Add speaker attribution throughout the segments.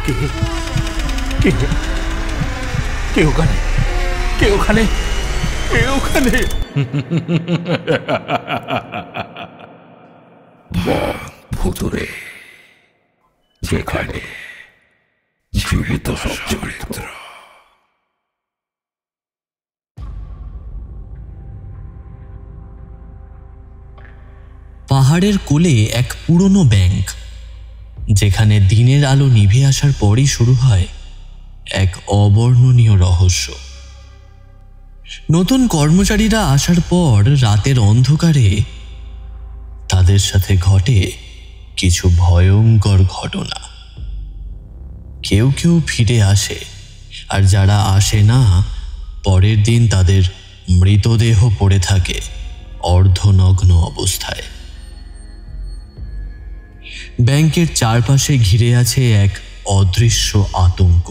Speaker 1: কে কে কে ওখানে? কে ওখানে? কে ওখানে?
Speaker 2: ভুতুরে, যেখানে জীবিত সব চরিত্র।
Speaker 3: পাহাড়ের কোলে এক পুরনো ব্যাংক, যেখানে দিনের আলো নিভে আসার পরই শুরু হয় এক অবর্ণনীয় রহস্য। নতুন কর্মচারীরা আসার পর রাতের অন্ধকারে তাদের সাথে ঘটে কিছু ভয়ঙ্কর ঘটনা। কেউ কেউ ফিরে আসে, আর যারা আসে না, পরের দিন তাদের মৃতদেহ পড়ে থাকে অর্ধনগ্ন অবস্থায়। ব্যাংকের চারপাশে ঘিরে আছে এক অদৃশ্য আতঙ্ক,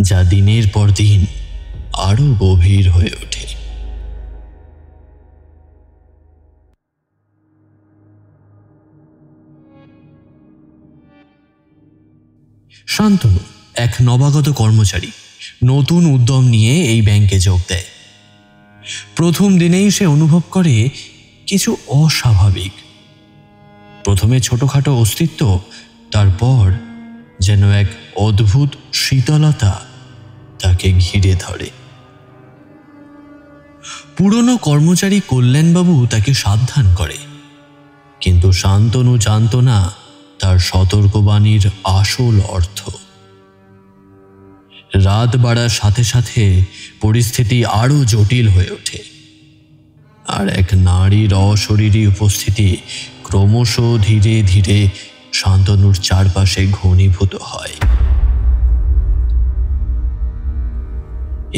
Speaker 3: যা দিনের পর দিন আরো গভীর হয়ে ওঠে। শান্তনু, এক নবাগত কর্মচারী, নতুন উদ্যম নিয়ে এই ব্যাংকে যোগ দেয়। প্রথম দিনেই সে অনুভব করে কিছু অস্বাভাবিক। প্রথমে ছোটখাটো অস্তিত্ব, তারপর যেন এক অদ্ভুত শীতলতা তাকে ঘিরে ধরে। পুরনো কর্মচারী কল্যাণবাবু তাকে সাবধান করে, কিন্তু শান্তনু জানত না তার সতর্কবাণীর আসল অর্থ। রাত বাড়ার সাথে সাথে পরিস্থিতি আরো জটিল হয়ে ওঠে, আর এক নারীর অশরীরী উপস্থিতি ক্রমশ ধীরে ধীরে শান্তনুর চারপাশে ঘনীভূত হয়।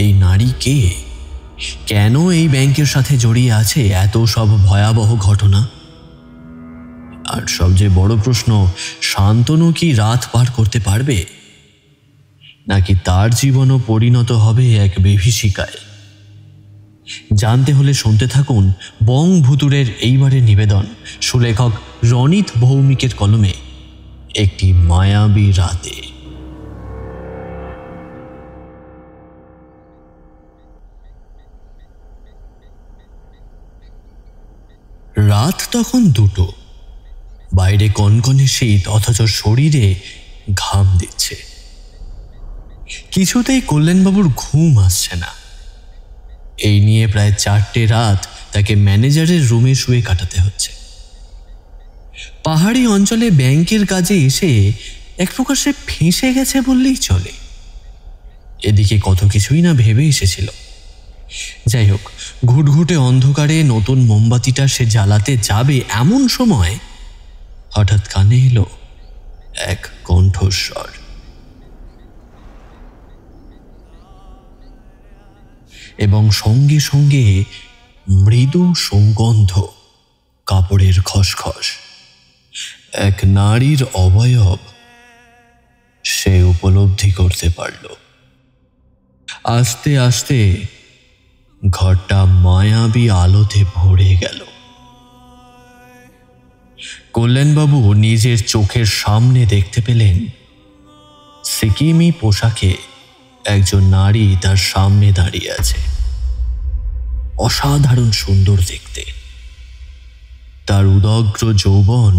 Speaker 3: এই নারী কে? কেন এই ব্যাংকের সাথে জড়িয়ে আছে এত সব ভয়াবহ ঘটনা? আর সবচেয়ে বড় প্রশ্ন, শান্তনু কি রাত পার করতে পারবে, নাকি তার জীবনও পরিণত হবে এক বিভীষিকায়? জানতে হলে শুনতে থাকুন বং ভুতুরের এইবারের নিবেদন, সুলেখক রনিত ভৌমিকের কলমে, একটি মায়াবী রাতে। রাত তখন 2টো। বাইরে কনকনে শীত, অথচ শরীরে ঘাম দিচ্ছে। কিছুতেই কল্যাণবাবুর ঘুম আসছে না। এই নিয়ে প্রায় 4টে রাত তাকে ম্যানেজারের রুমে শুয়ে কাটাতে হচ্ছে। পাহাড়ি অঞ্চলে ব্যাংকের কাজে এসে এক প্রকার সে ফেঁসে গেছে বললেই চলে। এদিকে কত কিছুই না ভেবে এসেছিল। যাই হোক, ঘুটঘুটে অন্ধকারে নতুন মোমবাতিটা সে জ্বালাতে যাবে, এমন সময় হঠাৎ কানে এলো এক কণ্ঠস্বর। এবং সঙ্গে সঙ্গে মৃদু সুগন্ধ, কাপড়ের খসখস, এক নারীর অবয়ব সে উপলব্ধি করতে পারল। আস্তে আস্তে ঘরটা মায়াবী আলোতে ভরে গেল। কল্যাণবাবু নিজের চোখের সামনে দেখতে পেলেন সিকিমি পোশাকে একজন নারী তার সামনে দাঁড়িয়ে আছে। অসাধারণ সুন্দর দেখতে। তার উদগ্র যৌবন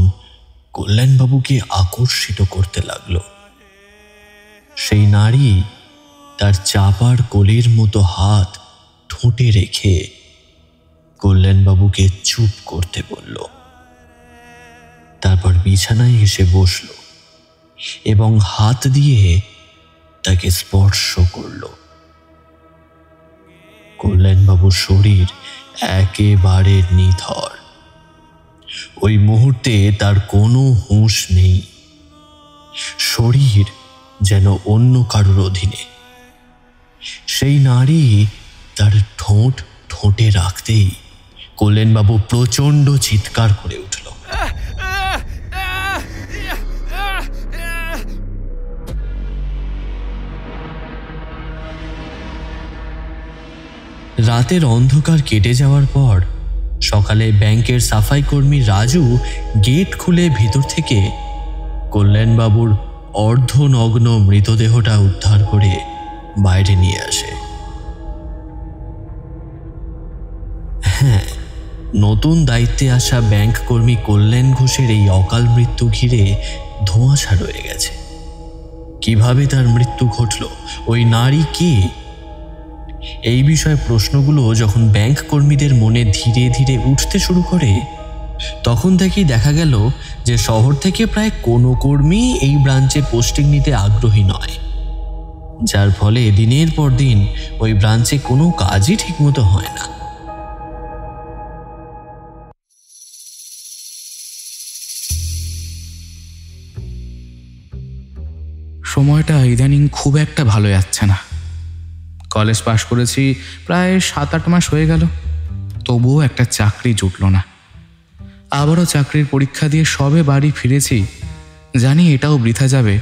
Speaker 3: কল্যাণবাবুকে আকর্ষিত করতে লাগল। সেই নারী তার চাপার কলির মতো হাত ঠোঁটে রেখে কল্যাণবাবুকে চুপ করতে বলল। তারপর বিছানায় এসে বসল এবং হাত দিয়ে তাকে স্পর্শ করল। কল্যাণবাবুর শরীর একেবারে নিথর। ওই মুহূর্তে তার কোনো হুঁশ নেই। শরীর যেন অন্য কারোর অধীনে। সেই নারী তার ঠোঁট ঠোঁটে রাখতেই কল্যাণবাবু প্রচণ্ড চিৎকার করে উঠল। রাতের অন্ধকার কেটে যাওয়ার পর সকালে ব্যাংকের সাফাই কর্মী রাজু গেট খুলে ভিতর থেকে কল্যাণবাবুর অর্ধনগ্ন মৃতদেহটা উদ্ধার করে বাইরে নিয়ে আসে। হ্যাঁ, নতুন দায়িত্বে আসা ব্যাংক কর্মী কল্যাণ ঘোষের এই অকাল মৃত্যু ঘিরে ধোঁয়াশা রয়ে গেছে। কিভাবে তার মৃত্যু ঘটল, ওই নারী কে? এই বিষয়ে প্রশ্নগুলো যখন ব্যাংক কর্মীদের মনে ধীরে ধীরে উঠতে শুরু করে, তখন থেকেই দেখা গেল যে শহর থেকে প্রায় কোনো কর্মী এই ব্রাঞ্চে পোস্টিং নিতে আগ্রহী নয়, যার ফলে দিনের পর দিন ওই ব্রাঞ্চে কোনো কাজই ঠিকমতো হয় না।
Speaker 4: সময়টা ইদানিং খুব একটা ভালো যাচ্ছে না। কলেজ পাশ করেছি প্রায় 7-8 মাস হয়ে গেল, তবুও একটা চাকরি জুটল না। আবারও চাকরির পরীক্ষা দিয়ে সবে বাড়ি ফিরেছি, জানি এটাও বৃথা যাবে।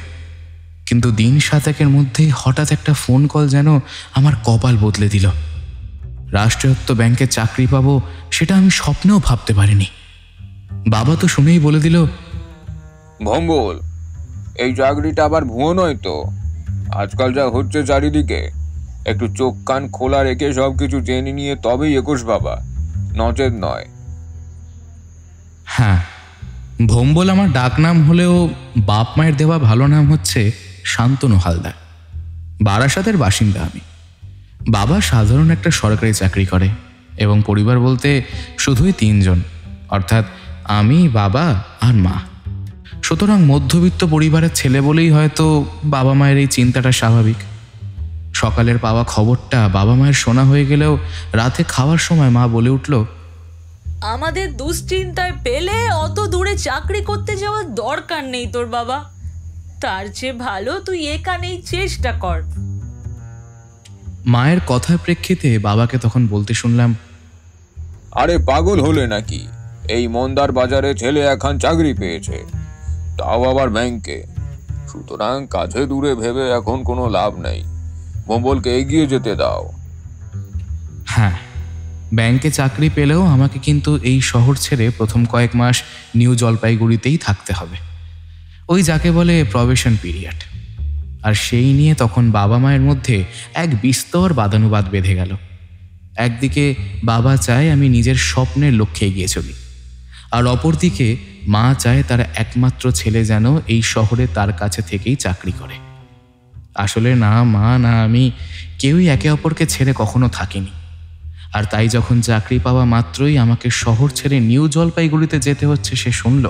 Speaker 4: কিন্তু দিন 7-8 মধ্যেই হঠাৎ একটা ফোন কল যেন আমার কপাল বদলে দিল। রাষ্ট্রায়ত্ত ব্যাংকে চাকরি পাবো সেটা আমি স্বপ্নেও ভাবতে পারিনি। বাবা তো শুনেই বলে দিল,
Speaker 5: ভম্বল, এই চাকরিটা আবার ভুয়ো নয় তো? আজকাল যা হচ্ছে চারিদিকে, একটু চোখ কান খোলা রেখে সব কিছু জেনে নিয়ে তবেই 21 বাবা, নচেত নয়।
Speaker 4: হ্যাঁ, ভম্বল আমার ডাকনাম হলেও বাপ মায়ের দেওয়া ভালো নাম হচ্ছে শান্তনু হালদার। বারাসাতের বাসিন্দা আমি। বাবা সাধারণ একটা সরকারি চাকরি করে এবং পরিবার বলতে শুধুই 3 জন, অর্থাৎ আমি, বাবা আর মা। সুতরাং মধ্যবিত্ত পরিবারের ছেলে বলেই হয়তো বাবা মায়ের এই চিন্তাটা স্বাভাবিক। সকালের পাওয়া খবরটা বাবা মায়ের শোনা হয়ে গেলেও রাতে খাওয়ার সময় মা বলে উঠল,
Speaker 6: আমাদের দুশ্চিন্তায় পেলে অত দূরে চাকরি করতে যাওয়ার দরকার নেই তোর বাবা, তার চেয়ে ভালো তুই এখানেই চেষ্টা কর।
Speaker 4: মায়ের কথার প্রেক্ষিতে বাবাকে তখন বলতে শুনলাম,
Speaker 5: আরে পাগল হলে নাকি? এই মন্দার বাজারে ছেলে এখন চাকরি পেয়েছে, তাও আবার ব্যাংকে। সুতরাং কাছে দূরে ভেবে এখন কোনো লাভ নেই, ভম্বলকে এগিয়ে যেতে দাও।
Speaker 4: হ্যাঁ, ব্যাংকে চাকরি পেলেও আমাকে কিন্তু এই শহর ছেড়ে প্রথম কয়েক মাস নিউ জলপাইগুড়িতেই থাকতে হবে, ওই যাকে বলে প্রবেশন পিরিয়ড। আর সেই নিয়ে তখন বাবা মায়ের মধ্যে এক বিস্তর বাদানুবাদ বেঁধে গেল। একদিকে বাবা চায় আমি নিজের স্বপ্নের লক্ষ্যে এগিয়ে চলি, আর অপরদিকে মা চায় তার একমাত্র ছেলে যেন এই শহরে তার কাছে থেকেই চাকরি করে। আসলে না মা না আমি কেউই একে অপরকে ছেড়ে কখনো থাকিনি। আর তাই যখন চাকরি পাওয়া মাত্রই আমাকে শহর ছেড়ে নিউ জলপাইগুড়িতে যেতে হচ্ছে সে শুনল,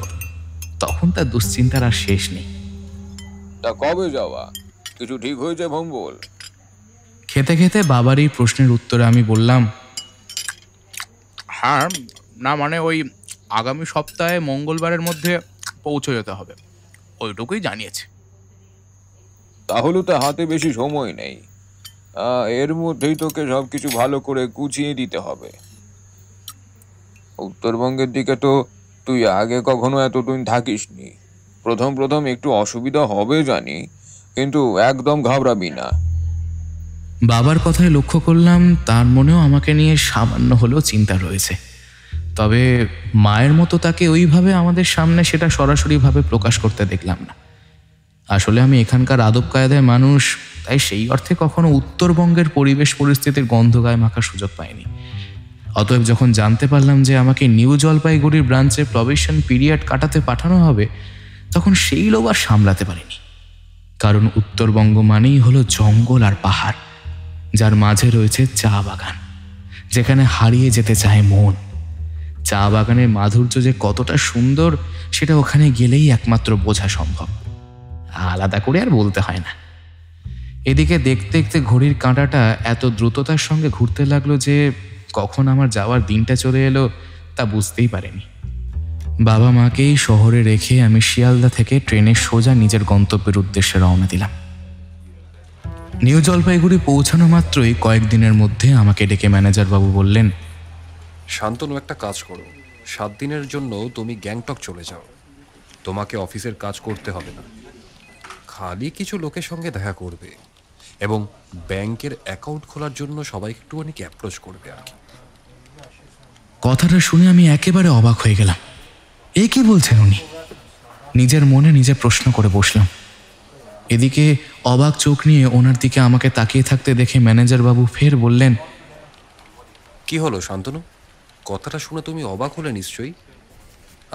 Speaker 4: তখন তার দুশ্চিন্তার আর শেষ নেই।
Speaker 5: তা কবে যাওয়া? কিছু ঠিক হয়েছে ভম্বল?
Speaker 4: খেতে খেতে বাবার এই প্রশ্নের উত্তরে আমি বললাম, হ্যাঁ, না মানে ওই আগামী সপ্তাহে মঙ্গলবারের মধ্যে পৌঁছে যেতে হবে, ওইটুকুই জানিয়েছে।
Speaker 5: তাহলে তো হাতে বেশি সময় নেই, এর মধ্যেই তোকে সবকিছু ভালো করে গুছিয়ে দিতে হবে। উত্তরবঙ্গের দিকে তো তুই আগে কখনো এতদিন থাকিসনি। প্রথম একটু অসুবিধা হবে জানি, কিন্তু একদম ঘাবড়াবি না।
Speaker 4: বাবার কথায় লক্ষ্য করলাম তার মনেও আমাকে নিয়ে সামান্য হলেও চিন্তা রয়েছে। তবে মায়ের মতো তাকে ওইভাবে আমাদের সামনে সেটা সরাসরিভাবে প্রকাশ করতে দেখলাম না। আসলে আমি এখানকার আদব কায়দায় মানুষ, তাই সেই অর্থে কখনো উত্তরবঙ্গের পরিবেশ পরিস্থিতির গন্ধ গায়ে মাখার সুযোগ পাইনি। অতএব যখন জানতে পারলাম যে আমাকে নিউ জলপাইগুড়ির ব্রাঞ্চে প্রবেশন পিরিয়ড কাটাতে পাঠানো হবে, তখন সেই লোভ আর সামলাতে পারিনি। কারণ উত্তরবঙ্গ মানেই হলো জঙ্গল আর পাহাড়, যার মাঝে রয়েছে চা বাগান, যেখানে হারিয়ে যেতে চায় মন। চা বাগানের মাধুর্য যে কতটা সুন্দর সেটা ওখানে গেলেই একমাত্র বোঝা সম্ভব, আলাদা করে আর বলতে হয় না। এদিকে দেখতে দেখতে ঘড়ির কাঁটাটা এত দ্রুততার সঙ্গে ঘুরতে লাগলো যে কখন আমার যাওয়ার দিনটা চলে এলো তা বুঝতেই পারিনি। বাবা মাকেই শহরে রেখে আমি শিয়ালদা থেকে ট্রেনে সোজা নিজের গন্তব্যের উদ্দেশ্যে রওনা দিলাম। নিউ জলপাইগুড়ি পৌঁছানো মাত্রই কয়েকদিনের মধ্যে আমাকে ডেকে ম্যানেজার বাবু বললেন,
Speaker 7: শান্তনু, একটা কাজ করো, 7 দিনের জন্য তুমি গ্যাংটক চলে যাও। তোমাকে অফিসের কাজ করতে হবে না, খালি কিছু লোকের সঙ্গে দেখা করবে এবং ব্যাংকের অ্যাকাউন্ট খোলার জন্য সবাই একটুখানি অ্যাপ্রোচ করবে আর কি।
Speaker 4: কথাটা শুনে আমি একেবারে অবাক হয়ে গেলাম। এ কি বলছেন উনি? নিজের মনে নিজে প্রশ্ন করে বসলাম, এদিকে অবাক চোখ নিয়ে ওনার দিকে আমাকে তাকিয়ে থাকতে দেখে ম্যানেজার বাবু ফের বললেন,
Speaker 7: কি হলো শান্তনু, কথাটা শুনে তুমি অবাক হলে নিশ্চয়ই।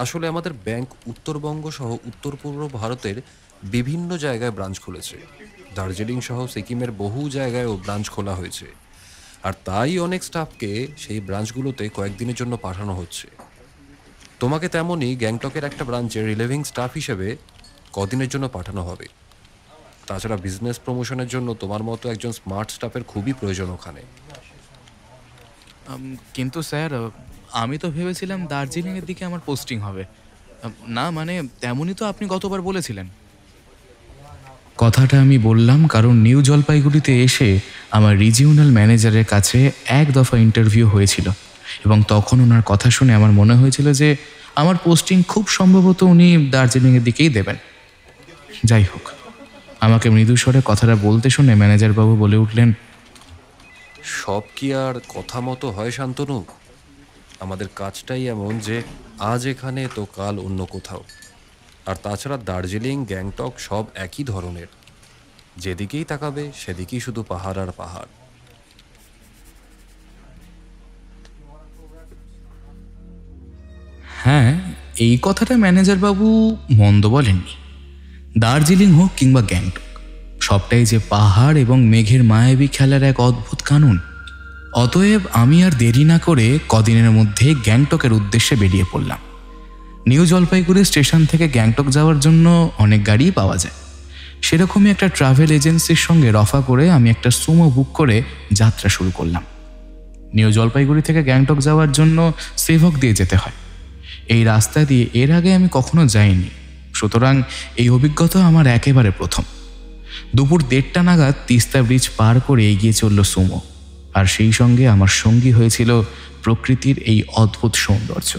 Speaker 7: আসলে আমাদের ব্যাংক উত্তরবঙ্গ সহ উত্তর পূর্ব ভারতের বিভিন্ন জায়গায় ব্রাঞ্চ খুলেছে। দার্জিলিং সহ সিকিমের বহু জায়গায়ও ব্রাঞ্চ খোলা হয়েছে, আর তাই অনেক স্টাফকে সেই ব্রাঞ্চগুলোতে কয়েকদিনের জন্য পাঠানো হচ্ছে। তোমাকে তেমনই গ্যাংটকের একটা ব্রাঞ্চে রিলিভিং স্টাফ হিসেবে কদিনের জন্য পাঠানো হবে। তাছাড়া বিজনেস প্রমোশনের জন্য তোমার মতো একজন স্মার্ট স্টাফের খুবই প্রয়োজন ওখানে।
Speaker 4: কিন্তু স্যার, আমি তো ভেবেছিলাম দার্জিলিংয়ের দিকে আমার পোস্টিং হবে। না মানে তেমনই তো আপনি গতবার বলেছিলেন। কথাটা আমি বললাম কারণ নিউ জলপাইগুড়িতে এসে আমার রিজিওনাল ম্যানেজারের কাছে এক দফা ইন্টারভিউ হয়েছিল, এবং তখন ওনার কথা শুনে আমার মনে হয়েছিল যে আমার পোস্টিং খুব সম্ভবত উনি দার্জিলিংয়ের দিকেই দেবেন। যাই হোক, আমাকে মৃদুস্বরে কথাটা বলতে শুনে ম্যানেজারবাবু বলে উঠলেন,
Speaker 7: সব কি আর কথা মতো হয় শান্তনু? আমাদের কাজটাই এমন যে আজ এখানে তো কাল অন্য কোথাও। আর তাছাড়া দার্জিলিং, গ্যাংটক সব একই ধরনের। যেদিকেই তাকাবে সেদিকেই শুধু পাহাড় আর পাহাড়।
Speaker 4: হ্যাঁ, এই কথাটা ম্যানেজারবাবু মন্দ বলেননি। দার্জিলিং হোক কিংবা গ্যাংটক, সবটাই যে পাহাড় এবং মেঘের মায়াবী খেলার এক অদ্ভুত কানুন। অতএব আমি আর দেরি না করে কদিনের মধ্যে গ্যাংটকের উদ্দেশ্যে বেরিয়ে পড়লাম। নিউ জলপাইগুড়ি স্টেশন থেকে গ্যাংটক যাওয়ার জন্য অনেক গাড়িই পাওয়া যায়। সেরকমই একটা ট্রাভেল এজেন্সির সঙ্গে রফা করে আমি একটা সুমো বুক করে যাত্রা শুরু করলাম। নিউ জলপাইগুড়ি থেকে গ্যাংটক যাওয়ার জন্য সেভক দিয়ে যেতে হয়। এই রাস্তা দিয়ে এর আগে আমি কখনো যাইনি, সুতরাং এই অভিজ্ঞতা আমার একেবারে প্রথম। দুপুর 1:30 নাগাদ তিস্তা ব্রিজ পার করে এগিয়ে চলল সুমো, আর সেই সঙ্গে আমার সঙ্গী হয়েছিল প্রকৃতির এই অদ্ভুত সৌন্দর্য।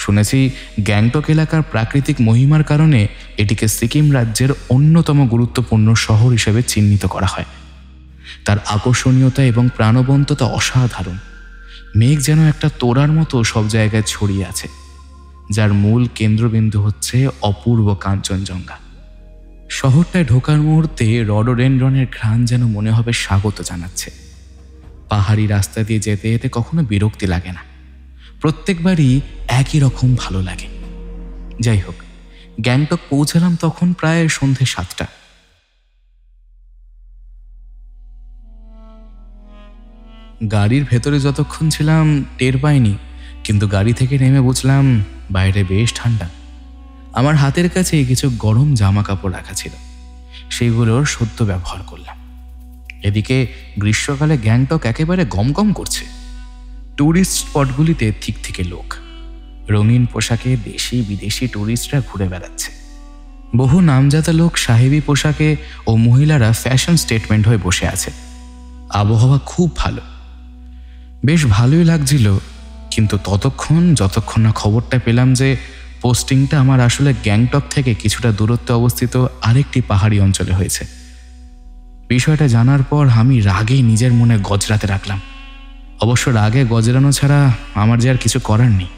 Speaker 4: শুনেছি গ্যাংটক এলাকার প্রাকৃতিক মহিমার কারণে এটিকে সিকিম রাজ্যের অন্যতম গুরুত্বপূর্ণ শহর হিসেবে চিহ্নিত করা হয়। তার আকর্ষণীয়তা এবং প্রাণবন্ততা অসাধারণ। মেঘ যেন একটা তোড়ার মতো সব জায়গায় ছড়িয়ে আছে, যার মূল কেন্দ্রবিন্দু হচ্ছে অপূর্ব কাঞ্চনজঙ্ঘা। শহরটায় ঢোকার মুহূর্তে রডোডেনড্রনের ঘ্রাণ যেন মনে হবে স্বাগত জানাচ্ছে। পাহাড়ি রাস্তা দিয়ে যেতে যেতে কখনো বিরক্তি লাগে না, প্রত্যেকবারই একই রকম ভালো লাগে। যাই হোক, গ্যাংটক পৌঁছালাম তখন প্রায় সন্ধে 7টা। গাড়ির ভেতরে যতক্ষণ ছিলাম টের পাইনি, কিন্তু গাড়ি থেকে নেমে বুঝলাম বাইরে বেশ ঠান্ডা। আমার হাতের কাছে কিছু গরম জামা কাপড় রাখা ছিল, সেগুলোর সদ্য ব্যবহার করলাম। এদিকে গ্রীষ্মকালে গ্যাংটক একেবারে গমগম করছে। ট্যুরিস্ট স্পটগুলিতে ঠিক থেকে লোক, রঙিন পোশাকে দেশি বিদেশি ট্যুরিস্টরা ঘুরে বেড়াচ্ছে। বহু নামজাদা লোক সাহেবী পোশাকে ও মহিলারা ফ্যাশন স্টেটমেন্ট হয়ে বসে আছে। আবহাওয়া খুব ভালো, বেশ ভালোই লাগছিল, কিন্তু যতক্ষণ না খবরটা পেলাম যে পোস্টিংটা আমার আসলে গ্যাংটক থেকে কিছুটা দূরত্বে অবস্থিত আরেকটি পাহাড়ি অঞ্চলে হয়েছে। বিষয়টা জানার পর আমি রাগে নিজের মনে গজরাতে রাখলাম। অবশ্য রাগে গজরানো ছাড়া আমার যে আর কিছু করার নেই।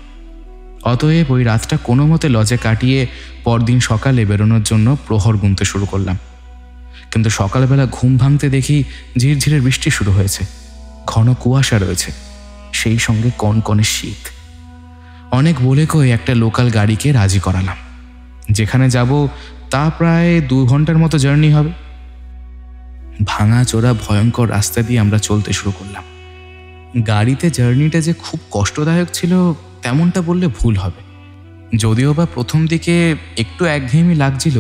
Speaker 4: অতএব ওই রাতটা কোনো মতে লজে কাটিয়ে পরদিন সকালে বেরোনোর জন্য প্রহর গুনতে শুরু করলাম। কিন্তু সকালবেলা ঘুম ভাঙতে দেখি ঝিরঝিরে বৃষ্টি শুরু হয়েছে, ঘন কুয়াশা রয়েছে, সেই সঙ্গে কনকনে শীত। অনেক বলে কই একটা লোকাল গাড়িকে রাজি করালাম। যেখানে যাব তা প্রায় 2 ঘন্টার মতো জার্নি হবে। ভাঙা চোরা ভয়ঙ্কর রাস্তা দিয়ে আমরা চলতে শুরু করলাম। গাড়িতে জার্নিটা যে খুব কষ্টদায়ক ছিল তেমনটা বললে ভুল হবে। যদিও বা প্রথম দিকে একটু একঘেয়েমি লাগছিল,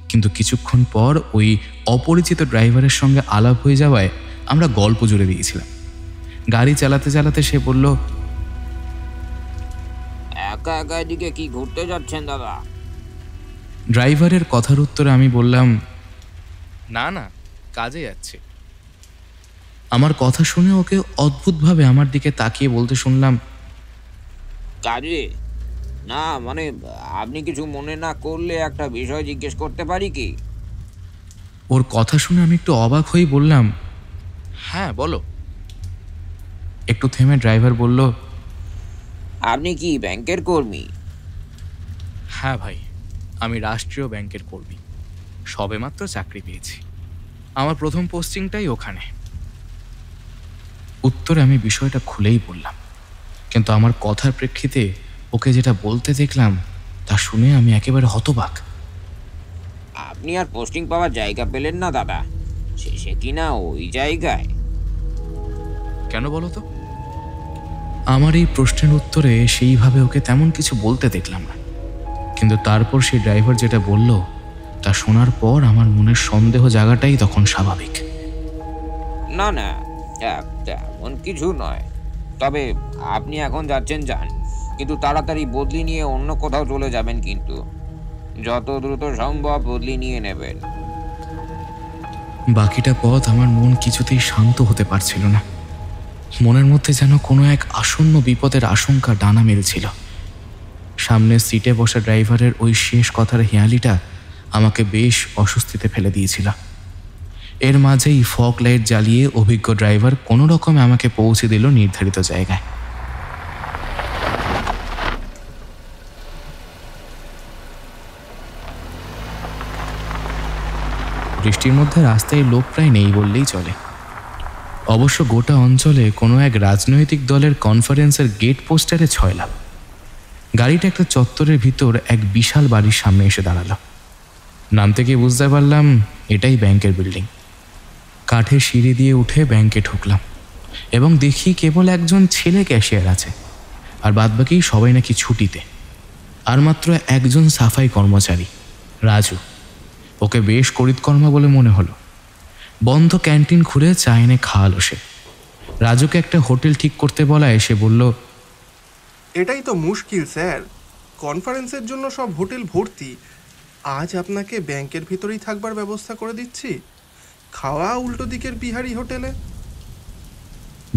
Speaker 4: কিন্তু কিছুক্ষণ পর ওই অপরিচিত ড্রাইভারের সঙ্গে আলাপ হয়ে যাওয়ায় আমরা গল্প জুড়ে দিয়েছিলাম। গাড়ি চালাতে চালাতে সে বলল,
Speaker 8: একা একা এদিকে কি ঘুরতে যাচ্ছেন দাদা?
Speaker 4: ড্রাইভারের কথার উত্তরে আমি বললাম, না না, কাজে যাচ্ছে। আমার কথা শুনে ওকে অদ্ভুতভাবে আমার দিকে তাকিয়ে বলতে শুনলাম,
Speaker 8: কাজে? না মানে আপনি কিছু মনে না করলে একটা বিষয় জিজ্ঞেস করতে পারি কি?
Speaker 4: ওর কথা শুনে আমি একটু অবাক হয়ে বললাম, হ্যাঁ বলো। একটু থেমে ড্রাইভার বলল,
Speaker 8: আপনি কি ব্যাংকের কর্মী?
Speaker 4: হ্যাঁ ভাই, আমি রাষ্ট্রীয় ব্যাংকের কর্মী। সবেমাত্র চাকরি পেয়েছি, আমার প্রথম পোস্টিংটাই ওখানে। উত্তরে আমি বিষয়টা খুলেই বললাম, কিন্তু আমার কথার প্রেক্ষিতে ওকে যেটা বলতে দেখলাম তা শুনে আমি একেবারে হতবাক।
Speaker 8: আপনি আর পোস্টিং পাওয়ার জায়গা পেলেন না দাদা, শেষে কিনা ওই জায়গায়?
Speaker 4: কেন বলো তো? আমার এই প্রশ্নের উত্তরে সেইভাবে ওকে তেমন কিছু বলতে দেখলাম না, কিন্তু তারপর সেই ড্রাইভার যেটা বলল তা শোনার পর আমার মনের সন্দেহ জায়গাটাই তখন স্বাভাবিক।
Speaker 8: না না, তেমন কিছু নয়। তবে আপনি এখন যাচ্ছেন যান, কিন্তু তাড়াতাড়ি বদলি নিয়ে অন্য কোথাও চলে যাবেন, কিন্তু যত দ্রুত সম্ভব বদলি নিয়ে নেবেন।
Speaker 4: বাকিটা পথ আমার মন কিছুতেই শান্ত হতে পারছিল না। মনের মধ্যে যেন কোনো এক আসন্ন বিপদের আশঙ্কা ডানা মেলছিল। সামনের সিটে বসা ড্রাইভারের ওই শেষ কথার হেঁয়ালিটা আমাকে বেশ অস্বস্তিতে ফেলে দিয়েছিল। এর মাঝেই ফগ লাইট জ্বালিয়ে অভিজ্ঞ ড্রাইভার কোনো রকমে আমাকে পৌঁছে দিল নির্ধারিত জায়গায়। বৃষ্টির মধ্যে রাস্তায় লোক প্রায় নেই বললেই চলে। অবশ্য গোটা অঞ্চলে কোনো এক রাজনৈতিক দলের কনফারেন্সের গেট পোস্টারে ছয়লাম। গাড়িটা একটা চত্বরের ভিতর এক বিশাল বাড়ির সামনে এসে দাঁড়ালো। নামতে গিয়ে বুঝতে পারলাম এটাই ব্যাংকের বিল্ডিং। কাঠের সিঁড়ি দিয়ে উঠে ব্যাংকে ঢুকলাম এবং দেখি কেবল একজন ছেলে ক্যাশিয়ার আছে, আর বাদবাকি সবাই নাকি ছুটিতে। আর মাত্র একজন সাফাই কর্মচারী, রাজু। ওকে বেশ করিতকর্মা বলে মনে হলো। বন্ধ ক্যান্টিন খুলে চা এনে খাওয়ালো সে। রাজুকে একটা হোটেল ঠিক করতে বলায় সে বলল,
Speaker 9: এটাই তো মুশকিল স্যার, কনফারেন্সের জন্য সব হোটেল ভর্তি। আজ আপনাকে ব্যাংকের ভিতরেই থাকবার ব্যবস্থা করে দিচ্ছি, খাওয়া উল্টো দিকের বিহারি হোটেলে।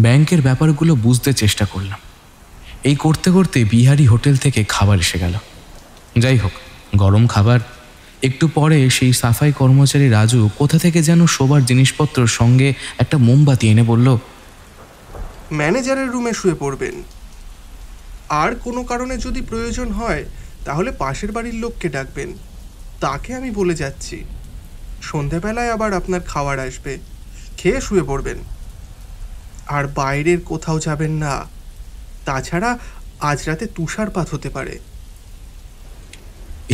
Speaker 4: ব্যাংকের ব্যাপারগুলো বুঝতে চেষ্টা করলাম। এই করতে করতে বিহারি হোটেল থেকে খাবার এসে গেল। যাই হোক, গরম খাবার। একটু পরে সেই সাফাই কর্মচারী রাজু কোথা থেকে যেন শোবার জিনিসপত্র সঙ্গে একটা মোমবাতি এনে বলল,
Speaker 9: ম্যানেজারের রুমে শুয়ে পড়বেন। আর কোনো কারণে যদি প্রয়োজন হয় তাহলে পাশের বাড়ির লোককে ডাকবেন, তাকে আমি বলে যাচ্ছি। সন্ধেবেলায় আবার আপনার খাবার আসবে, খেয়ে শুয়ে পড়বেন। আর বাইরের কোথাও যাবেন না, তাছাড়া আজ রাতে তুষারপাত হতে পারে।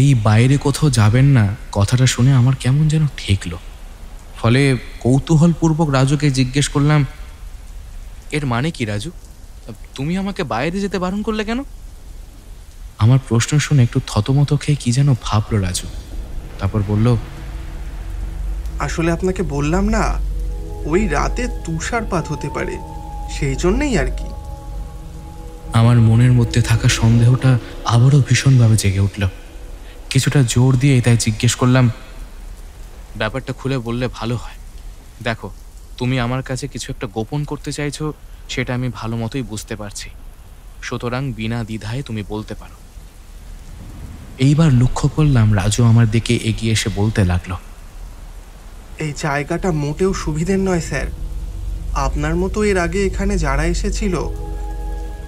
Speaker 4: এই বাইরে কোথাও যাবেন না কথাটা শুনে আমার কেমন যেন ঠেকলো। ফলে কৌতূহলপূর্বক রাজুকে জিজ্ঞেস করলাম, এর মানে কি রাজু? তুমি আমাকে বাইরে যেতে বারণ করলে কেন? আমার প্রশ্ন শুনে একটু থতমত খেয়ে কি যেন ভাবলো রাজু। তারপর বলল,
Speaker 9: আসলে আপনাকে বললাম না, ওই রাতে তুষারপাত হতে পারে, সেই জন্যেই আর কি।
Speaker 4: আমার মনের মধ্যে থাকা সন্দেহটা আবারও ভীষণভাবে জেগে উঠল। কিছুটা জোর দিয়ে তাই জিজ্ঞেস করলাম, ব্যাপারটা খুলে বললে ভালো হয়। দেখো, তুমি আমার কাছে কিছু একটা গোপন করতে চাইছো, সেটা আমি ভালো মতোই বুঝতে পারছি। সুতরাং বিনা দ্বিধায় তুমি বলতে পারো। এইবার লক্ষ্য করলাম রাজু আমার দিকে এগিয়ে এসে বলতে লাগলো,
Speaker 9: এই জায়গাটা মোটেও সুবিধের নয় স্যার। আপনার মতো এর আগে এখানে যারা এসেছিল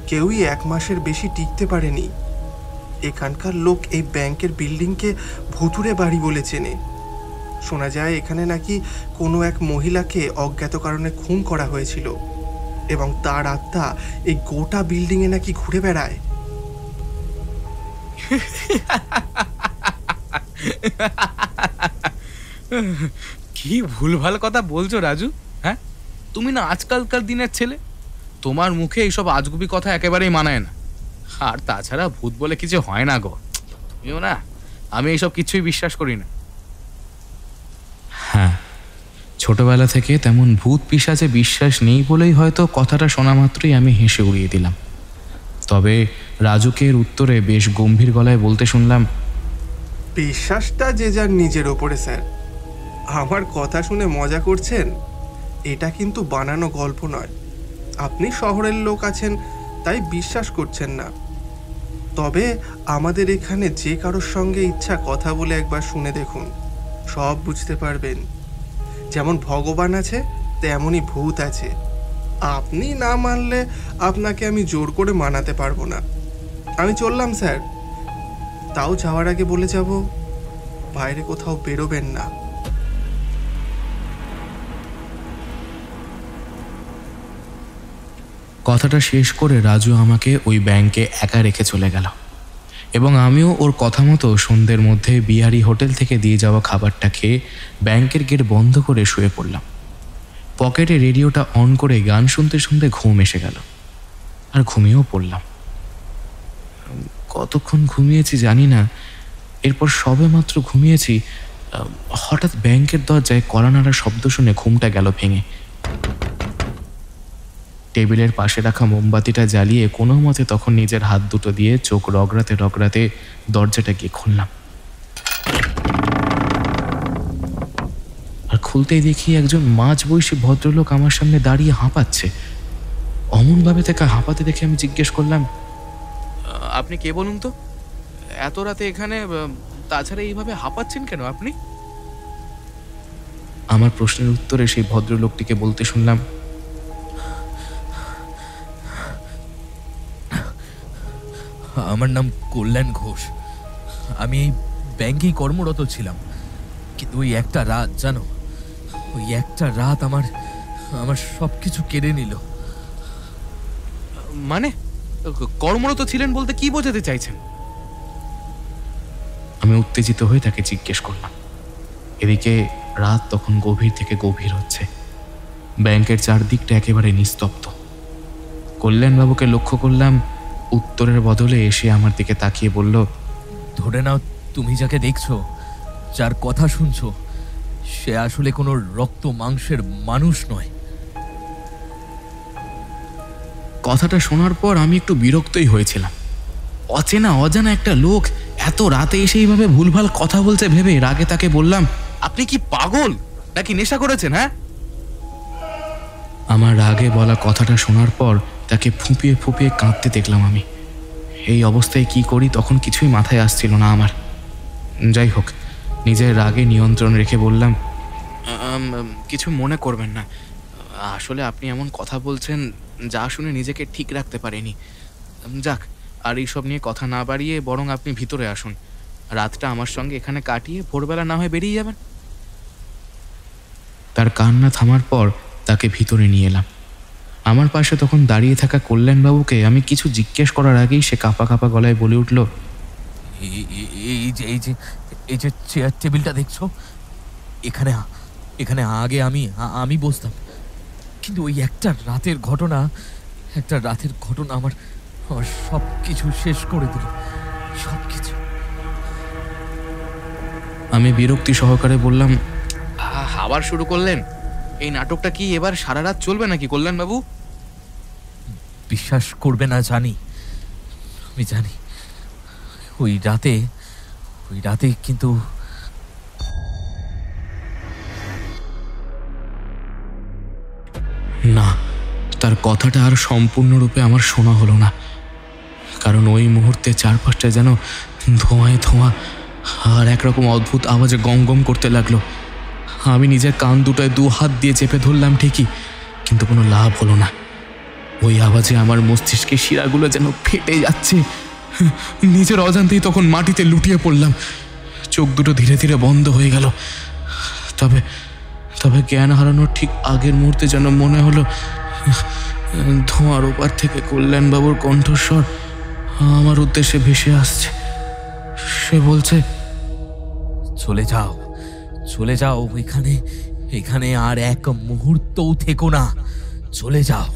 Speaker 9: কেউই 1 মাসের বেশি টিকতে পারেনি। এখানকার লোক এই ব্যাংকের বিল্ডিংকে ভুতুড়ে বাড়ি বলে চেনে। শোনা যায় এখানে নাকি কোনো এক মহিলাকে অজ্ঞাত কারণে খুন করা হয়েছিল এবং তার আত্মা এই গোটা বিল্ডিংয়ে নাকি ঘুরে বেড়ায়।
Speaker 4: কি ভুলভাল কথা বলছো রাজু? হ্যাঁ, তুমি না আজকালকার দিনের ছেলে, তোমার মুখে এইসব আজগুবি কথা একেবারেই মানায় না। আর তাছাড়া ভূত বলে কিছু হয় না গো, তুমিও না। আমি এইসব কিছুই বিশ্বাস করি না। হ্যাঁ, ছোটবেলা থেকে তেমন ভূত পিশাচে বিশ্বাস নেই বলেই হয়তো কথাটা শোনা মাত্রই আমি হেসে উড়িয়ে দিলাম। তবে রাজুকে এর উত্তরে বেশ গম্ভীর গলায় বলতে শুনলাম,
Speaker 9: বিশ্বাসটা যে যার নিজের ওপরে স্যার। আমার কথা শুনে মজা করছেন, এটা কিন্তু বানানো গল্প নয়। আপনি শহরের লোক আছেন তাই বিশ্বাস করছেন না, তবে আমাদের এখানে যে কারোর সঙ্গে ইচ্ছা কথা বলে একবার শুনে দেখুন, সব বুঝতে পারবেন। যেমন ভগবান আছে তেমনই ভূত আছে। আপনি না মানলে আপনাকে আমি জোর করে মানাতে পারবো না। আমি চললাম স্যার, তাও যাওয়ার আগে বলে যাব, বাইরে কোথাও বেরোবেন না।
Speaker 4: কথাটা শেষ করে রাজু আমাকে ওই ব্যাংকে একা রেখে চলে গেল এবং আমিও ওর কথা মতো সন্ধ্যের মধ্যে বিহারি হোটেল থেকে দিয়ে যাওয়া খাবারটা খেয়ে ব্যাংকের গেট বন্ধ করে শুয়ে পড়লাম। পকেটে রেডিওটা অন করে গান শুনতে শুনতে ঘুম এসে গেল আর ঘুমিয়েও পড়লাম। কতক্ষণ ঘুমিয়েছি জানি না। এরপর সবে মাত্র ঘুমিয়েছি, হঠাৎ ব্যাংকের দরজায় কড়া নাড়ার শব্দ শুনে ঘুমটা গেল ভেঙে। টেবিলের পাশে রাখা মোমবাতিটা জ্বালিয়ে কোনো মতে তখন নিজের হাত দুটো দিয়ে চোখ রগড়াতে রগড়াতে দরজাটা গিয়ে খুললাম। আর খুলতেই দেখি একজন মাঝবয়সী ভদ্রলোক আমার সামনে দাঁড়িয়ে হাঁপাচ্ছে। অমনভাবে তাকে হাঁপাতে দেখে আমি জিজ্ঞেস করলাম, আপনি কে বলুন তো? এত রাতে এখানে, তাছাড়া এইভাবে হাঁপাচ্ছেন কেন আপনি? আমার প্রশ্নের উত্তরে সেই ভদ্রলোকটিকে বলতে শুনলাম,
Speaker 1: আমার নাম কল্যাণ ঘোষ, আমি এই ব্যাংকেই কর্মরত ছিলাম, কিন্তু ওই একটা রাত, জানো, ওই একটা রাত আমার সব কিছু কেড়ে নিল।
Speaker 4: মানে কর্মরত ছিলেন বলতে কি বোঝাতে চাইছেন? আমি উত্তেজিত হয়ে তাকে জিজ্ঞেস করলাম। এদিকে রাত তখন গভীর থেকে গভীর হচ্ছে। ব্যাংকের চারদিকটা একেবারে নিস্তব্ধ। কল্যাণবাবুকে লক্ষ্য করলাম, উত্তরের বদলে এসে আমার দিকে তাকিয়ে বলল,
Speaker 1: ধরে নাও তুমি যাকে দেখছো, যার কথা শুনছো, সে আসলে কোনো রক্ত মাংসের মানুষ নয়।
Speaker 4: কথাটা শোনার পর আমি একটু বিরক্তই হয়েছিলাম। অচেনা অজানা একটা লোক এত রাতে এসে এইভাবে ভুলভাল কথা বলছে ভেবে রাগে তাকে বললাম, আপনি কি পাগল নাকি নেশা করেছেন? হ্যাঁ, আমার রাগে বলা কথাটা শোনার পর তাকে ফুঁপিয়ে ফুঁপিয়ে কাঁদতে দেখলাম আমি। এই অবস্থায় কি করি তখন কিছুই মাথায় আসছিল না আমার। যাই হোক, নিজের রাগে নিয়ন্ত্রণ রেখে বললাম, কিছু মনে করবেন না, আসলে আপনি এমন কথা বলছেন যা শুনে নিজেকে ঠিক রাখতে পারিনি। যাক, আর এইসব নিয়ে কথা না বাড়িয়ে বরং আপনি ভিতরে আসুন, রাতটা আমার সঙ্গে এখানে কাটিয়ে ভোরবেলা না হয় বেরিয়ে যাবেন। তার কান্না থামার পর তাকে ভিতরে নিয়ে এলাম। আমার পাশে তখন দাঁড়িয়ে থাকা কল্যাণবাবুকে আমি কিছু জিজ্ঞেস করার আগেই সে কাঁপা কাঁপা গলায় বলে উঠল,
Speaker 1: এই যে চেয়ার টেবিলটা দেখছো, এখানে আগে আমি বসতাম, কিন্তু ওই একটা রাতের ঘটনা আমার সব কিছু শেষ করে দিল, সব কিছু।
Speaker 4: আমি বিরক্তি সহকারে বললাম, আবার শুরু করলেন? এই নাটকটা কি এবার সারা রাত চলবে নাকি কল্যাণবাবু?
Speaker 1: বিশ্বাস করবে না জানি, আমি জানি। ওই রাতে কিন্তু
Speaker 4: না, তার কথাটা আর সম্পূর্ণরূপে আমার শোনা হলো না, কারণ ওই মুহূর্তে চারপাশটা যেন ধোঁয়ায় ধোঁয়া আর একরকম অদ্ভুত আওয়াজে গম গম করতে লাগলো। আমি নিজের কান দুটায় দু হাত দিয়ে চেপে ধরলাম ঠিকই, কিন্তু কোনো লাভ হলো না। ওই আওয়াজে আমার মস্তিষ্কের শিরাগুলো যেন ফেটে যাচ্ছে। নিজের অজান্তেই তখন মাটিতে লুটিয়ে পড়লাম। চোখ দুটো ধীরে ধীরে বন্ধ হয়ে গেল। তবে জ্ঞান হারানোর ঠিক আগের মুহূর্তে যেন মনে হলো ধোঁয়ার ওপার থেকে কল্যাণবাবুর কণ্ঠস্বর আমার উদ্দেশ্যে ভেসে আসছে। সে বলছে,
Speaker 1: চলে যাও, এখানে আর এক মুহূর্তও থেকো না, চলে যাও।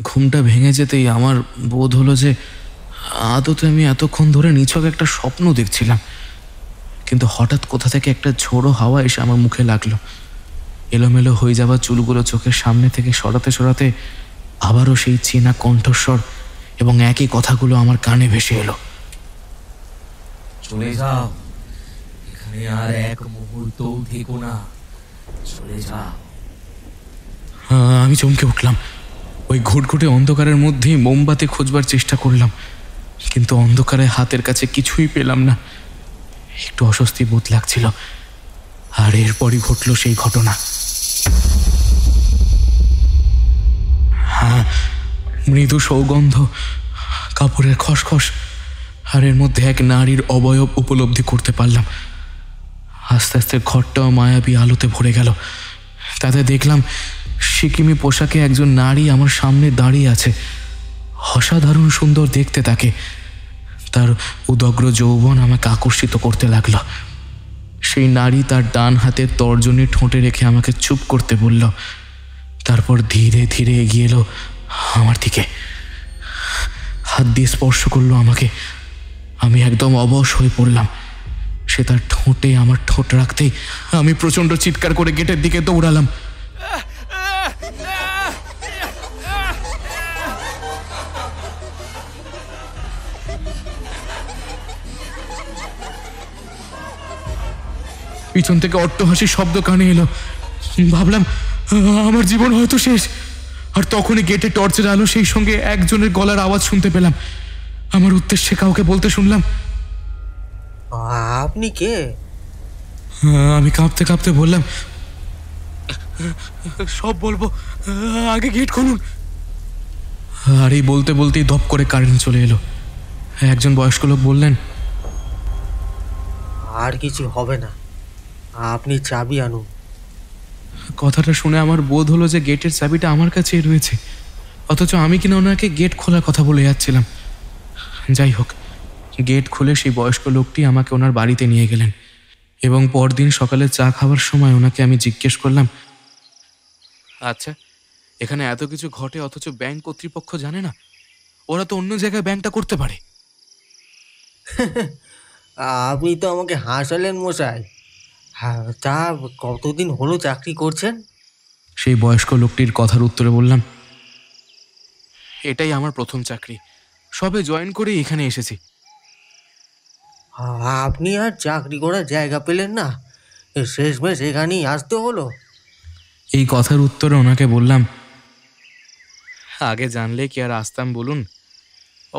Speaker 4: ঘুমটা ভেঙে যেতেই আমার বোধ হলো যে আদতে আমি এতক্ষণ ধরে নিছক একটা স্বপ্ন দেখছিলাম। কিন্তু হঠাৎ কোথা থেকে একটা ঝোড়ো হাওয়া এসে আমার মুখে লাগলো। এলোমেলো হয়ে যাওয়া চুলগুলো চোখের সামনে থেকে সরাতে সরাতে আবারও সেই চেনা কণ্ঠস্বর এবং একই কথাগুলো আমার কানে ভেসে এলো,
Speaker 1: চলে যাও, এখানে আর এক মুহূর্তও থেকো না, চলে যাও।
Speaker 4: আমি চমকে উঠলাম। ওই ঘুটঘুটে অন্ধকারের মধ্যেই মোমবাতি খোঁজবার চেষ্টা করলাম, কিন্তু অন্ধকারে হাতের কাছে কিছুই পেলাম না। একটু অস্বস্তি বোধ লাগছিল। আর এরপরই ঘটল সেই ঘটনা। হ্যাঁ, মৃদু সৌগন্ধ, কাপড়ের খসখস, আর এর মধ্যে এক নারীর অবয়ব উপলব্ধি করতে পারলাম। আস্তে আস্তে ঘরটাও মায়াবী আলোতে ভরে গেল। তাতে দেখলাম সিকিমি পোশাকে একজন নারী আমার সামনে দাঁড়িয়ে আছে। অসাধারণ সুন্দর দেখতে তাকে। তার উদগ্র যৌবন আমাকে আকর্ষিত করতে লাগলো। সেই নারী তার ডান হাতের তর্জনী ঠোঁটে রেখে আমাকে চুপ করতে বলল। তারপর ধীরে ধীরে এগিয়ে এলো আমার দিকে, হাত দিয়ে স্পর্শ করলো আমাকে। আমি একদম অবশ হয়ে পড়লাম। সে তার ঠোঁটে আমার ঠোঁট রাখতেই আমি প্রচণ্ড চিৎকার করে গেটের দিকে দৌড়ালাম। পিছন থেকে অট্টহাসির শব্দ কানে এলো। ভাবলাম আমার জীবন হয়তো শেষ। আর তখনই গেটে টর্চের আলো, সেই সঙ্গে একজনের গলার আওয়াজ শুনতে পেলাম। আমার উদ্দেশ্যে কাউকে বলতে শুনলাম,
Speaker 10: আপনি কে?
Speaker 4: আমি কাঁপতে কাঁপতে বললাম, সব বলবো, আগে গেট খুলুন। আর এই বলতে বলতেই ধপ করে কারেন্ট চলে এলো। একজন বয়স্ক লোক বললেন,
Speaker 10: আর কিছু হবে না, আপনি চাবি আনুন।
Speaker 4: কথাটা শুনে আমার বোধ হলো যে গেটের চাবিটা আমার কাছেই রয়েছে, অথচ আমি কিনা ওনাকে গেট খোলার কথা বলে যাচ্ছিলাম। যাই হোক, গেট খুলে সেই বয়স্ক লোকটি আমাকে ওনার বাড়িতে নিয়ে গেলেন এবং পরদিন সকালে চা খাওয়ার সময় ওনাকে আমি জিজ্ঞেস করলাম, আচ্ছা, এখানে এত কিছু ঘটে অথচ ব্যাংক কর্তৃপক্ষ জানে না? ওরা তো অন্য জায়গায় ব্যাংকটা করতে পারে।
Speaker 10: আপনি তো আমাকে হাসালেন মশাই। হ্যাঁ, তা কতদিন হলো চাকরি করছেন?
Speaker 4: সেই বয়স্ক লোকটির কথার উত্তরে বললাম, এটাই আমার প্রথম চাকরি, সবে জয়েন করে এখানে এসেছি।
Speaker 10: আপনি আর চাকরি করার জায়গা পেলেন না, শেষমেশ এখানেই আসতে হলো?
Speaker 4: এই কথার উত্তরে ওনাকে বললাম, আগে জানলে কি আর আসতাম বলুন।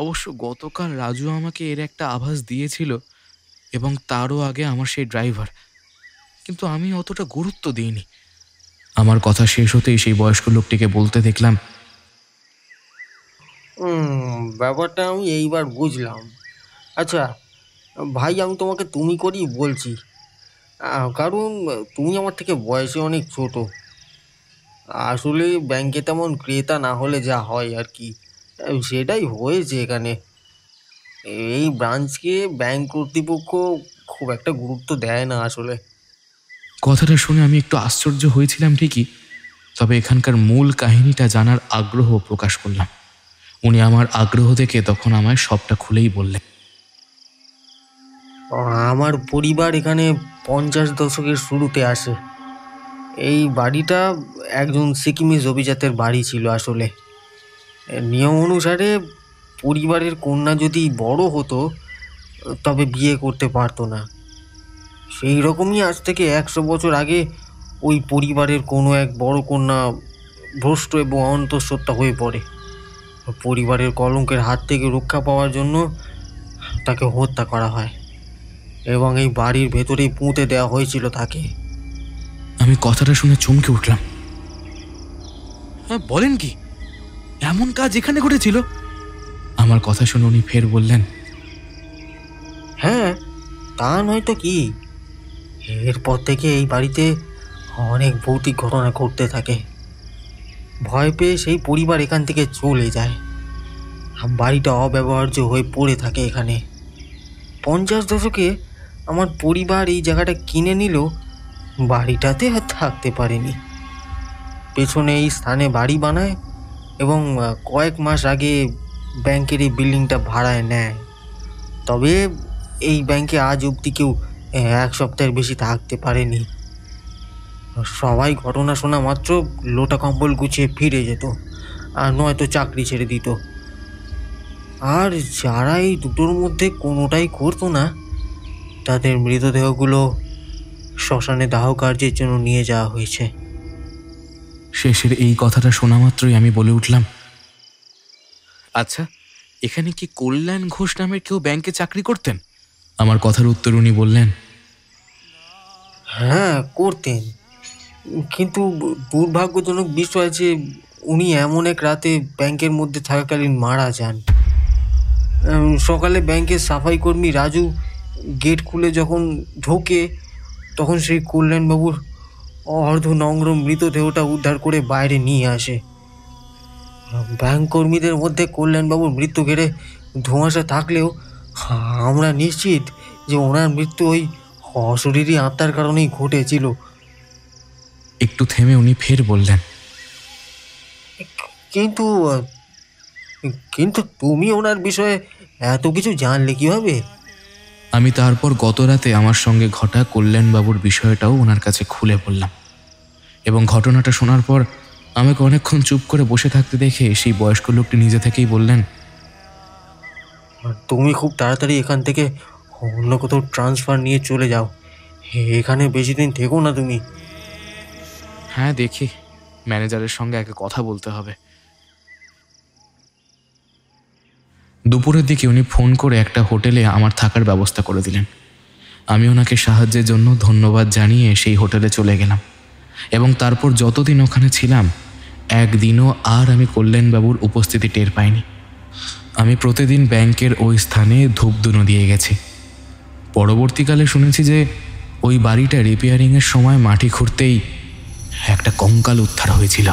Speaker 4: অবশ্য গতকাল রাজু আমাকে এর একটা আভাস দিয়েছিল এবং তারও আগে আমার সেই ড্রাইভার, কিন্তু আমি অতটা গুরুত্ব দিইনি। আমার কথা শেষ হতেই সেই বয়স্ক লোকটিকে বলতে দেখলাম,
Speaker 10: ব্যাপারটা আমি এইবার বুঝলাম। আচ্ছা ভাই, আমি তোমাকে তুমি করেই বলছি, কারণ তুমি আমার থেকে বয়সে অনেক ছোট। আসলে ব্যাংকে তেমন ক্রেতা না হলে যা হয় আর কি, সেটাই হয়েছে এখানে। এই ব্রাঞ্চকে ব্যাংক কর্তৃপক্ষ খুব একটা গুরুত্ব দেয় না আসলে।
Speaker 4: কথাটা শুনে আমি একটু আশ্চর্য হয়েছিলাম ঠিকই, তবে এখানকার মূল কাহিনীটা জানার আগ্রহ প্রকাশ করলাম। উনি আমার আগ্রহ দেখে তখন আমায় সবটা খুলেই বললেন।
Speaker 10: আমার পরিবার এখানে 50 দশকের শুরুতে আসে। এই বাড়িটা একজন সিকিমিজ অভিজাতের বাড়ি ছিল আসলে। নিয়ম অনুসারে পরিবারের কন্যা যদি বড় হতো তবে বিয়ে করতে পারতো না। সেই রকমই আজ থেকে 100 বছর আগে ওই পরিবারের কোনো এক বড় কন্যা ভ্রষ্ট এবং অন্তঃসত্ত্বা হয়ে পড়ে। পরিবারের কলঙ্কের হাত থেকে রক্ষা পাওয়ার জন্য তাকে হত্যা করা হয় এবং এই বাড়ির ভেতরেই পুঁতে দেওয়া হয়েছিল তাকে।
Speaker 4: আমি কথাটা শুনে চমকে উঠলাম। হ্যাঁ, বলেন কি, এমন কাজ এখানে ঘটেছিল? আমার কথা শুনে উনি ফের বললেন,
Speaker 10: হ্যাঁ, তা নয়তো কি। এরপর থেকে এই বাড়িতে অনেক ভৌতিক ঘটনা ঘটতে থাকে। ভয় পেয়ে সেই পরিবার এখান থেকে চলে যায়। বাড়িটা অব্যবহার্য হয়ে পড়ে থাকে এখানে। 50 দশকে আমার পরিবার এই জায়গাটা কিনে নিল, বাড়িটাতে আর থাকতে পারেনি। পেছনে এই স্থানে বাড়ি বানায় এবং কয়েক মাস আগে ব্যাংকের এই বিল্ডিংটা ভাড়ায় নেয়। তবে এই ব্যাংকে আজ অবধি কেউ 1 সপ্তাহের বেশি থাকতে পারেনি। সবাই ঘটনা শোনা মাত্র লোটা কম্বল গুছিয়ে ফিরে যেত, আর নয়তো চাকরি ছেড়ে দিত। আর যারা এই দুটোর মধ্যে কোনোটাই করতো না, তাদের মৃতদেহগুলো শ্মশানে দাহ কার্যের জন্য নিয়ে যাওয়া হয়েছে।
Speaker 4: শেষের এই কথাটা শোনা মাত্রই আমি বলে উঠলাম, আচ্ছা, এখানে কি কল্যাণ ঘোষ নামের কেউ ব্যাংকে চাকরি করতেন? আমার কথার উত্তর উনি বললেন,
Speaker 10: হ্যাঁ করতেন, কিন্তু দুর্ভাগ্যজনক বিষয় যে উনি এমন এক রাতে ব্যাংকের মধ্যে থাকাকালীন মারা যান। সকালে ব্যাংকের সাফাই কর্মী রাজু গেট খুলে যখন ঢোকে তখন সেই কল্যাণবাবুর অর্ধনগ্ন মৃতদেহটা উদ্ধার করে বাইরে নিয়ে আসে। ব্যাংক কর্মীদের মধ্যে কল্যাণবাবুর মৃত্যু ঘিরে ধোঁয়াশা থাকলেও আমরা নিশ্চিত যে ওনার মৃত্যু ওই অশরীরী আত্মার কারণেই ঘটেছিল।
Speaker 4: একটু থেমে উনি ফের বললেন,
Speaker 10: কিন্তু কিন্তু তুমি ওনার বিষয়ে এত কিছু জানলে কিভাবে?
Speaker 4: আমি তারপর গত রাতে আমার সঙ্গে ঘটা কল্যাণবাবুর বিষয়টাও ওনার কাছে খুলে বললাম, এবং ঘটনাটা শোনার পর আমাকে অনেকক্ষণ চুপ করে বসে থাকতে দেখে সেই বয়স্ক লোকটি নিজে থেকেই বললেন,
Speaker 10: তুমি খুব তাড়াতাড়ি এখান থেকে অন্য কোথাও ট্রান্সফার নিয়ে চলে যাও, এখানে বেশি দিন থেকো না তুমি।
Speaker 4: হ্যাঁ দেখি, ম্যানেজারের সঙ্গে আগে কথা বলতে হবে। দুপুরের দিকে উনি ফোন করে একটা হোটেলে আমার থাকার ব্যবস্থা করে দিলেন। আমি ওনাকে সাহায্যের জন্য ধন্যবাদ জানিয়ে সেই হোটেলে চলে গেলাম, এবং তারপর যতদিন ওখানে ছিলাম একদিনও আর আমি কল্যাণবাবুর উপস্থিতি টের পাইনি। আমি প্রতিদিন ব্যাংকের ওই স্থানে ধূপধুনো দিয়ে গেছি। পরবর্তীকালে শুনেছি যে ওই বাড়িটা রিপেয়ারিংয়ের সময় মাটি খুঁড়তেই একটা কঙ্কাল উদ্ধার হয়েছিল।